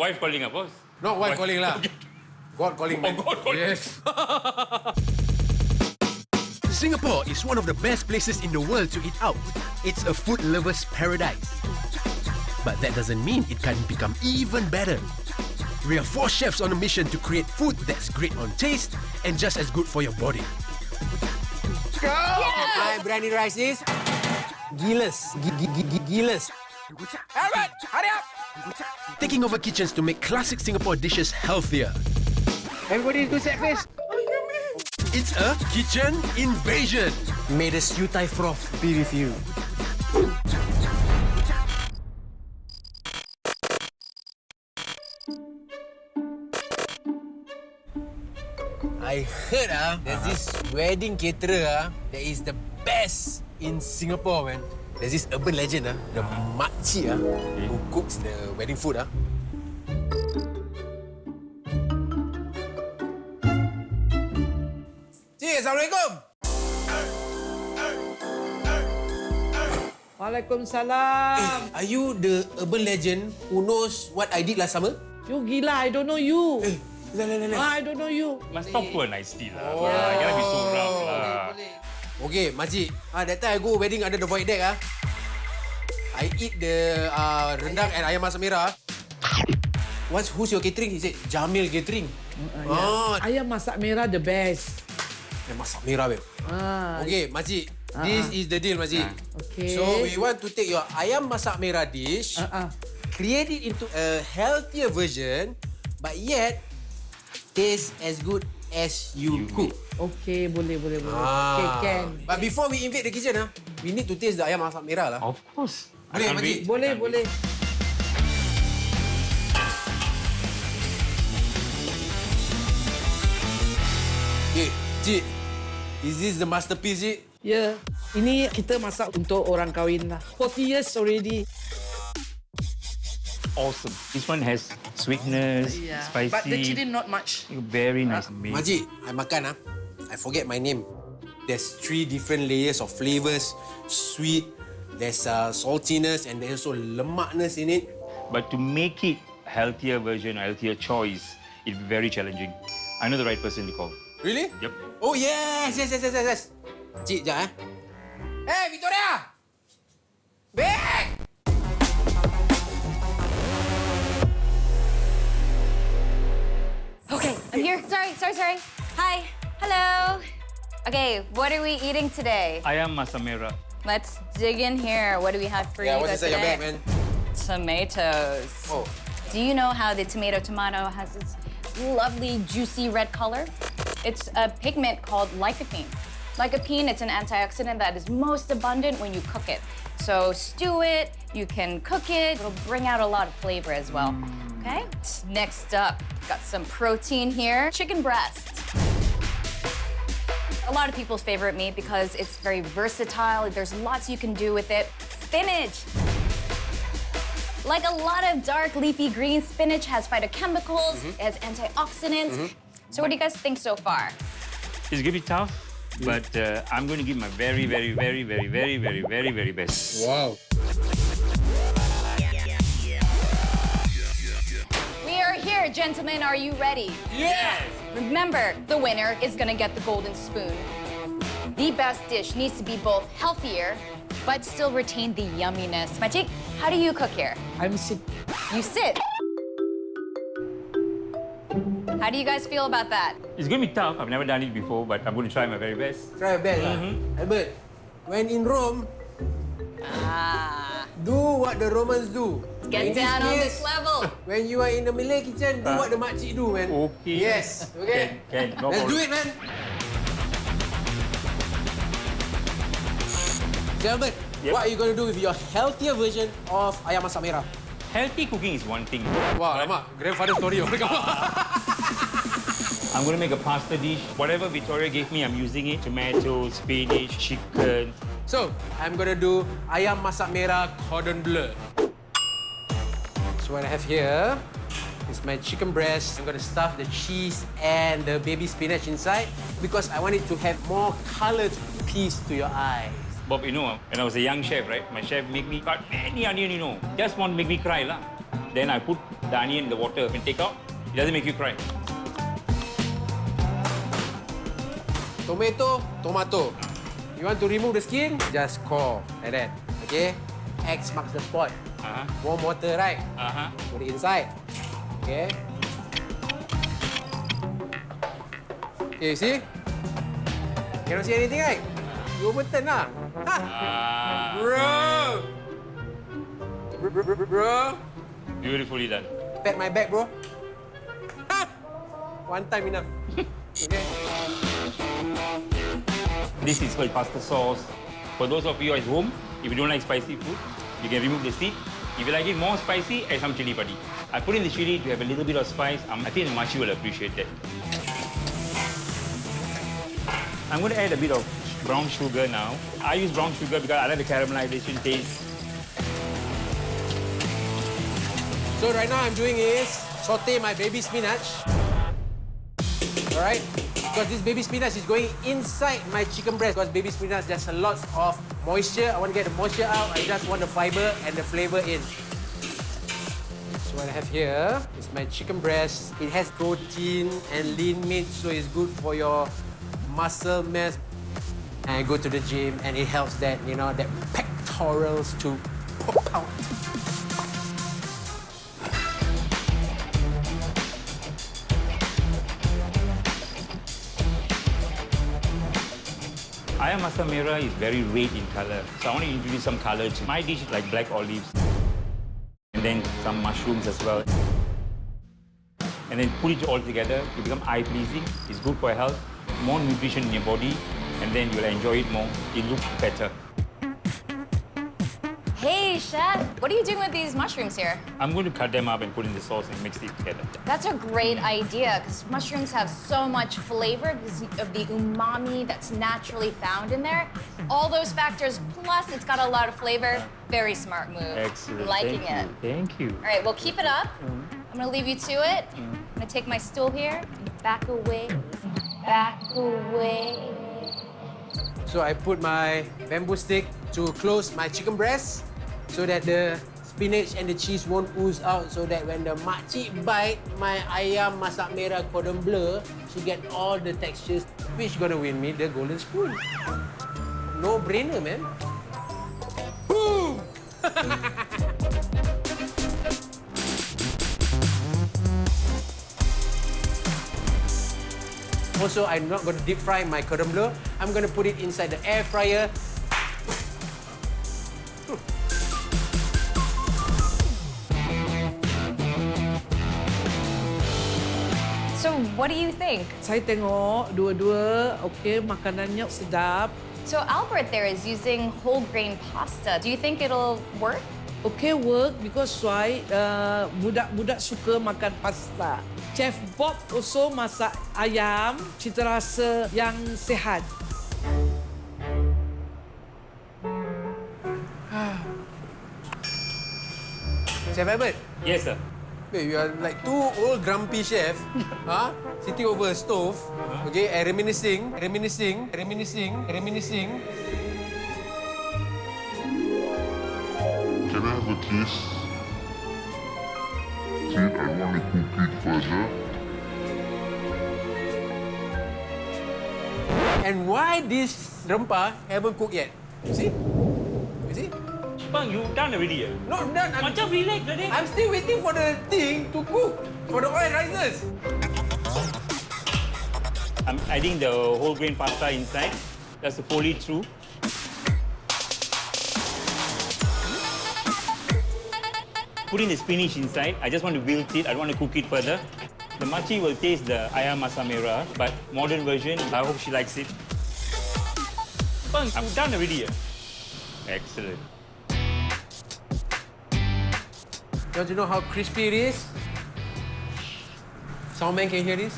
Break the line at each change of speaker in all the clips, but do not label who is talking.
Wife calling up, boss.
Not wife calling lah. God calling.
Oh, God calling.
Yes.
Singapore is one of the best places in the world to eat out. It's a food lover's paradise. But that doesn't mean it can't become even better. We are 4 chefs on a mission to create food that's great on taste and just as good for your body.
Go! My biryani rice is gilas. Gilas. Alright, hurry up!
Taking over kitchens to make classic Singapore dishes healthier.
Everybody do set face.
It's a kitchen invasion.
May the stew Thai froth be with you. I heard there's this wedding caterer that is the best in Singapore, man. There's this urban legend the makcik who cooks the wedding food Cik, Assalamualaikum.
Waalaikumsalam.
Are you the urban legend who knows what I did last summer?
You gila, I don't know you.
La.
I don't know you.
Must talk to her nicely lah. Jangan be so rough lah.
Okay, makcik. That time I go wedding under the void deck I eat the rendang and ayam masak merah. Who's your catering? He said Jamil Catering.
Ayam Masak Merah the best.
Ayam masak merah, babe. Okay, makcik. This is the deal, makcik.
Okay.
So we want to take your ayam masak merah dish, create it into a healthier version, but yet taste as good as you cook.
Okay, boleh. Okay, can.
But before we invade the kitchen, we need to taste the ayam masak merah lah.
Of course.
Boleh,
I can't
makcik?
wait.
Boleh.
Cik, is this the masterpiece, Cik?
Ya, ini kita masak untuk orang kahwin lah. 40 years already.
Awesome. This one has sweetness, spicy.
But the chili not much.
Very nice.
Makcik, I makan I forget my name. There's 3 different layers of flavors. Sweet, there's saltiness, and there's also lemakness in it.
But to make it healthier version, healthier choice, it's very challenging. I know the right person to call.
Really?
Yep.
Oh, yes. Cik, sekejap Hey, Victoria! Back!
Okay, I'm here. Sorry. Hi. Hello. Okay, what are we eating today?
Ayam Masak Merah.
Let's dig in here. What do we have for you
What's
guys
inside your
today?
bag, man?
Tomatoes.
Oh.
Do you know how the tomato has this lovely, juicy red color? It's a pigment called lycopene. Lycopene, it's an antioxidant that is most abundant when you cook it. So stew it, you can cook it, it'll bring out a lot of flavor as well. Okay? Next up, got some protein here. Chicken breast. A lot of people's favorite meat because it's very versatile. There's lots you can do with it. Spinach. Like a lot of dark leafy green, spinach has phytochemicals, it has antioxidants. So what do you guys think so far?
It's going to be tough, but I'm going to give my very best.
Wow.
We are here, gentlemen. Are you ready?
Yes!
Remember, the winner is gonna get the golden spoon. The best dish needs to be both healthier, but still retain the yumminess. Majik, how do you cook here?
I'm sick.
You sit. How do you guys feel about that?
It's going to be tough. I've never done it before, but I'm going to try my very best.
Try your best, Albert, when in Rome, do what the Romans do.
Get
In
down on
case,
this level.
When you are in the Malay kitchen, do what the makcik do, man.
Okay.
Yes. Okay.
Can. No
Let's
problem.
do it, man. Albert,
Yep.
what are you going to do with your healthier version of ayam masak merah?
Healthy cooking is one thing.
Wow, lama. Grandfather story.
I'm going to make a pasta dish. Whatever Victoria gave me, I'm using it. Tomatoes, spinach, chicken.
So, I'm going to do ayam masak merah cordon bleu. So what I have here is my chicken breast. I'm going to stuff the cheese and the baby spinach inside because I want it to have more coloured piece to your eyes.
Bob, you know, when I was a young chef, right? My chef make me cut any onion, Just want to make me cry, lah. Then I put the onion in the water and take out. It doesn't make you cry.
Tomato. You want to remove the skin? Just core, like that. Okay? X marks the spot. Warm water, right? Put it inside. Okay? Okay, you see? Cannot see anything, right? You overturn lah. Bro! Bro!
Beautifully done.
Pat my back, bro. One time enough. Okay?
This is called pasta sauce. For those of you at home, if you don't like spicy food, you can remove the seed. If you like it more spicy, add some chili padi. I put in the chili to have a little bit of spice. I think the machi will appreciate that. I'm going to add a bit of brown sugar now. I use brown sugar because I like the caramelization taste.
So right now I'm doing is saute my baby spinach. All right? Because this baby spinach is going inside my chicken breast. Because baby spinach, there's a lot of moisture. I want to get the moisture out. I just want the fiber and the flavor in. So what I have here is my chicken breast. It has protein and lean meat, so it's good for your muscle mass. And I go to the gym, and it helps that, you know, that pectorals to pop out.
Ayam Masak Merah is very red in color. So I want to introduce some color to my dish, like black olives. And then some mushrooms as well. And then put it all together to become eye-pleasing. It's good for health, more nutrition in your body, and then you'll enjoy it more. It looks better.
Hey, chef, what are you doing with these mushrooms here?
I'm going to cut them up and put in the sauce and mix it together.
That's a great idea because mushrooms have so much flavor because of the umami that's naturally found in there. All those factors, plus it's got a lot of flavor. Very smart move.
Excellent.
I'm liking
Thank
it.
you. Thank you.
All right, well, keep it up. I'm gonna leave you to it. I'm gonna take my stool here and back away. Back away.
So I put my bamboo stick to close my chicken breast so that the spinach and the cheese won't ooze out, so that when the makcik bite my ayam masak merah cordon bleu, she get all the textures. Which gonna win me the golden spoon? No brainer, man. Boom! Also, I'm not going to deep fry my cordon bleu. I'm going to put it inside the air fryer.
So, what do you think?
Saya tengok dua-dua, okey, makanannya sedap.
So, Albert there is using whole grain pasta. Do you think it'll work?
Okay, work because Suai budak-budak suka makan pasta. Chef Bob also masak ayam, cita rasa yang sihat.
Chef Albert,
Yes, sir.
wait, you are like two old grumpy chef, huh? Sitting over a stove, okay, and reminiscing.
Can I have a taste? See, I want to cook it further.
And why this rempah haven't cooked yet? You see? You see?
Bang, you done already?
Not done.
Macam relax tadi.
I'm still waiting for the thing to cook, for the oil rises.
I'm adding the whole grain pasta inside. Just to fold it through. Putting the spinach inside. I just want to wilt it. I don't want to cook it further. The makcik will taste the ayam masak merah, but modern version. I hope she likes it. Bang, I'm done already. Excellent.
Don't you know how crispy it is? Soundman can hear this.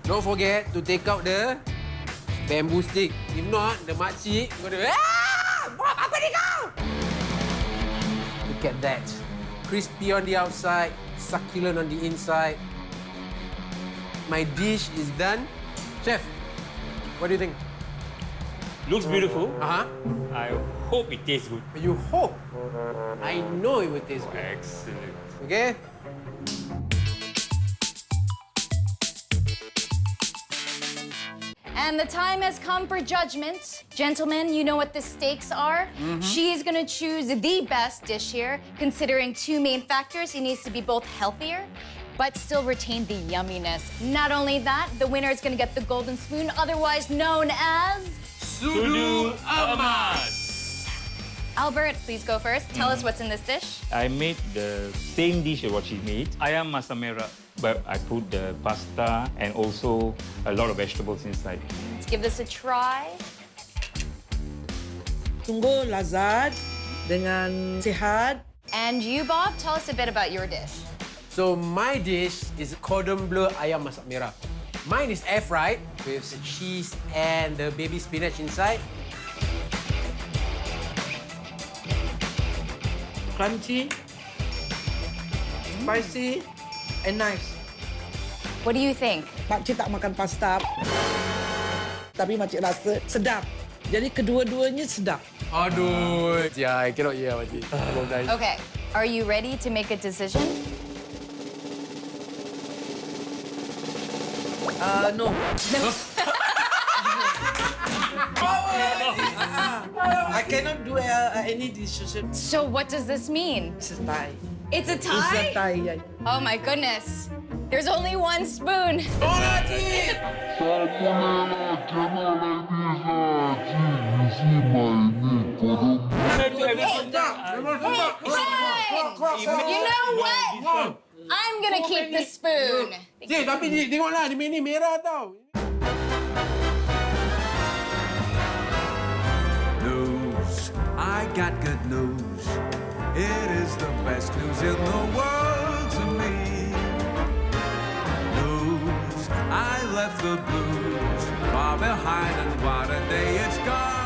Don't forget to take out the bamboo stick. If not, the makcik gonna... Bob, apa ni kau? Look at that. Crispy on the outside, succulent on the inside. My dish is done. Chef, what do you think?
Looks beautiful.
Uh-huh.
I hope it tastes good.
You hope. I know it will taste good.
Excellent.
Okay?
And the time has come for judgment. Gentlemen, you know what the stakes are. She's gonna choose the best dish here, considering two main factors. It needs to be both healthier, but still retain the yumminess. Not only that, the winner is gonna get the golden spoon, otherwise known as...
Sudu Emas.
Albert, please go first. Tell us what's in this dish.
I made the same dish as what she made. Ayam Masak Merah, but I put the pasta and also a lot of vegetables inside.
Let's give this a try.
Tunggu lazat dengan sihat.
And you, Bob, tell us a bit about your dish.
So my dish is cordon bleu ayam masak merah. Mine is air fried with the cheese and the baby spinach inside.
Crunchy, spicy, and nice.
What do you think?
Makcik tak makan pasta, tapi makcik rasa sedap. Jadi kedua-duanya sedap.
Aduh. Yeah, I cannot hear makcik.
Okay, are you ready to make a decision?
No. I cannot do any decision.
So what does this mean?
It's a tie.
It's a
It's a
tie?
tie. Yeah.
Oh my goodness. There's only one spoon. You know what? I'm gonna keep the spoon.
Cik, tapi Cik, tengoklah, dia ni merah tau.
News, I got good news. It is the best news in the world to me. News, I left the blues far behind, and what a day it's gone.